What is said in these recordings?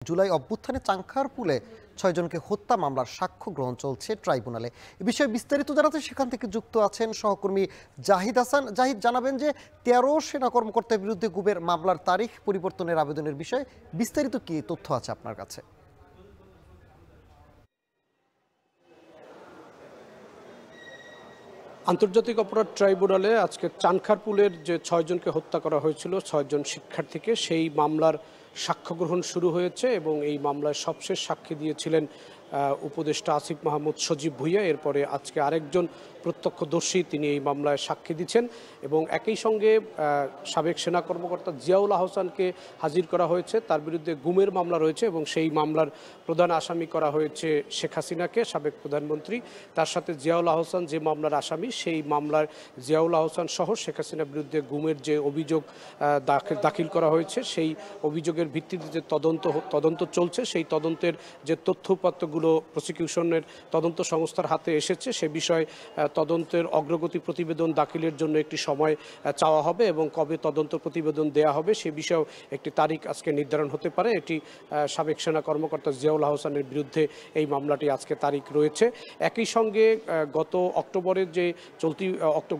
জুলাই অভ্যুত্থানে চাংখারপুলে ৬ জনকে হত্যা মামলার সাক্ষ্য গ্রহণ চলছে ট্রাইব্যুনালে। এ বিষয়ে বিস্তারিত জানাতে সেখান থেকে যুক্ত আছেন সহকর্মী জাহিদ হাসান। জাহিদ, জানাবেন যে ১৩ সেনা কর্মকর্তার বিরুদ্ধে গুমের মামলার তারিখ পরিবর্তনের আবেদনের বিষয়ে বিস্তারিত কি তথ্য আছে আপনার কাছে? আন্তর্জাতিক অপরাধ ট্রাইব্যুনালে আজকে চানখারপুলের যে ৬ জনকে হত্যা করা হয়েছিল, ৬ জন শিক্ষার্থীকে, সেই মামলার সাক্ষ্য গ্রহণ শুরু হয়েছে এবং এই মামলায় সবশেষ সাক্ষী দিয়েছিলেন উপদেষ্টা আসিফ মাহমুদ সজীব ভুঁইয়া। এরপরে আজকে আরেকজন প্রত্যক্ষদর্শী তিনি এই মামলায় সাক্ষী দিচ্ছেন এবং একই সঙ্গে সাবেক সেনা কর্মকর্তা জিয়াউল আহসানকে হাজির করা হয়েছে। তার বিরুদ্ধে গুমের মামলা রয়েছে এবং সেই মামলার প্রধান আসামি করা হয়েছে শেখ হাসিনাকে, সাবেক প্রধানমন্ত্রী। তার সাথে জিয়াউল আহসান যে মামলার আসামি, সেই মামলার জিয়াউল আহসান সহ শেখ হাসিনার বিরুদ্ধে গুমের যে অভিযোগ দাখিল করা হয়েছে, সেই অভিযোগের ভিত্তিতে যে তদন্ত চলছে, সেই তদন্তের যে তথ্যপত্রগুলো প্রসিকিউশনের তদন্ত সংস্থার হাতে এসেছে, সে বিষয়ে তদন্তের অগ্রগতি প্রতিবেদন দাখিলের জন্য একটি সময় চাওয়া হবে এবং কবে তদন্ত প্রতিবেদন দেয়া হবে সে বিষয়েও একটি তারিখ আজকে নির্ধারণ হতে পারে। এটি সাবেক সেনা কর্মকর্তা জিয়াউল আহসানের বিরুদ্ধে এই মামলাটি আজকে তারিখ রয়েছে। একই সঙ্গে গত অক্টোবরের যে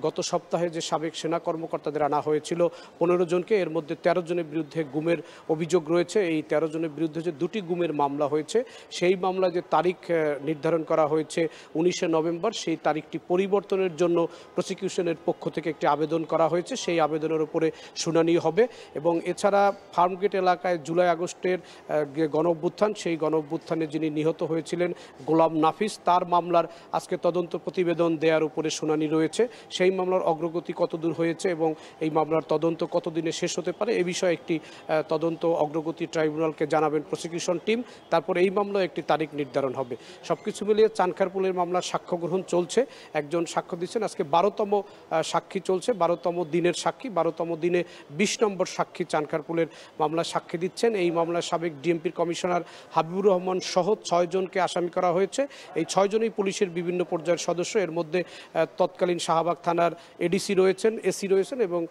গত সপ্তাহে যে সাবেক সেনা কর্মকর্তাদের আনা হয়েছিল ১৫ জনকে, এর মধ্যে ১৩ জনের বিরুদ্ধে গুমের অভিযোগ রয়েছে। এই ১৩ জনের বিরুদ্ধে যে দুটি গুমের মামলা হয়েছে, সেই মামলা যে তারিখ নির্ধারণ করা হয়েছে ১৯শে নভেম্বর, সেই তারিখটি পরিবর্তনের জন্য প্রসিকিউশনের পক্ষ থেকে একটি আবেদন করা হয়েছে। সেই আবেদনের উপরে শুনানি হবে এবং এছাড়া ফার্মগেট এলাকায় জুলাই আগস্টের গণঅভ্যুত্থান, সেই গণঅভ্যুত্থানে যিনি নিহত হয়েছিলেন গোলাম নাফিস, তার মামলার আজকে তদন্ত প্রতিবেদন দেওয়ার উপরে শুনানি রয়েছে। সেই মামলার অগ্রগতি কতদূর হয়েছে এবং এই মামলার তদন্ত কতদিনে শেষ হতে পারে এ বিষয়ে একটি তদন্ত অগ্রগতি ট্রাইব্যুনালকে জানাবেন প্রসিকিউশন টিম। তারপর এই মামলায় একটি তারিখ নির্ধারণ হবে। সবকিছু মিলিয়ে চানখারপুলের মামলার সাক্ষ্য গ্রহণ চলছে। একজন সাক্ষ্য দিচ্ছেন, আজকে ১২তম সাক্ষী চলছে, ১২তম দিনের সাক্ষী, ১২তম দিনে ২০ নম্বর সাক্ষী চানখারপুলের মামলায় সাক্ষী দিচ্ছেন। এই মামলায় সাবেক ডিএমপির কমিশনার হাবিবুর রহমান সহ ৬ জনকে আসামি করা হয়েছে। এই ৬ জনই পুলিশের বিভিন্ন পর্যায়ের সদস্য। এর মধ্যে তৎকালীন শাহবাগ থানার এডিসি রয়েছেন, এসি রয়েছেন এবং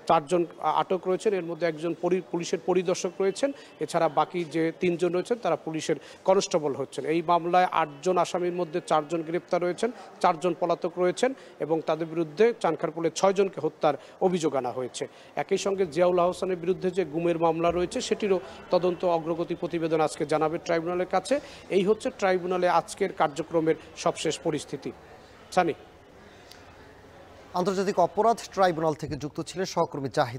৪ জন আটক রয়েছেন। এর মধ্যে একজন পুলিশের পরিদর্শক রয়েছেন। এছাড়া বাকি যে ৩ জন রয়েছেন তারা পুলিশের কনস্টেবল হচ্ছেন। এই মামলায় ৮ জন আসামির মধ্যে ৪ জন গ্রেপ্তার রয়েছেন, ৪ জন পলাতক রয়েছেন এবং তাদের বিরুদ্ধে চানখারপুলে ৬ জনকে হত্যার অভিযোগ আনা হয়েছে। একই সঙ্গে জিয়াউল আহসানের বিরুদ্ধে যে গুমের মামলা রয়েছে, সেটিরও তদন্ত অগ্রগতি প্রতিবেদন আজকে জানাবে ট্রাইব্যুনালের কাছে। এই হচ্ছে ট্রাইব্যুনালে আজকের কার্যক্রমের সবশেষ পরিস্থিতি। সানি। আন্তর্জাতিক অপরাধ ট্রাইব্যুনাল থেকে যুক্ত ছিলেন সহকর্মী জাহিদ।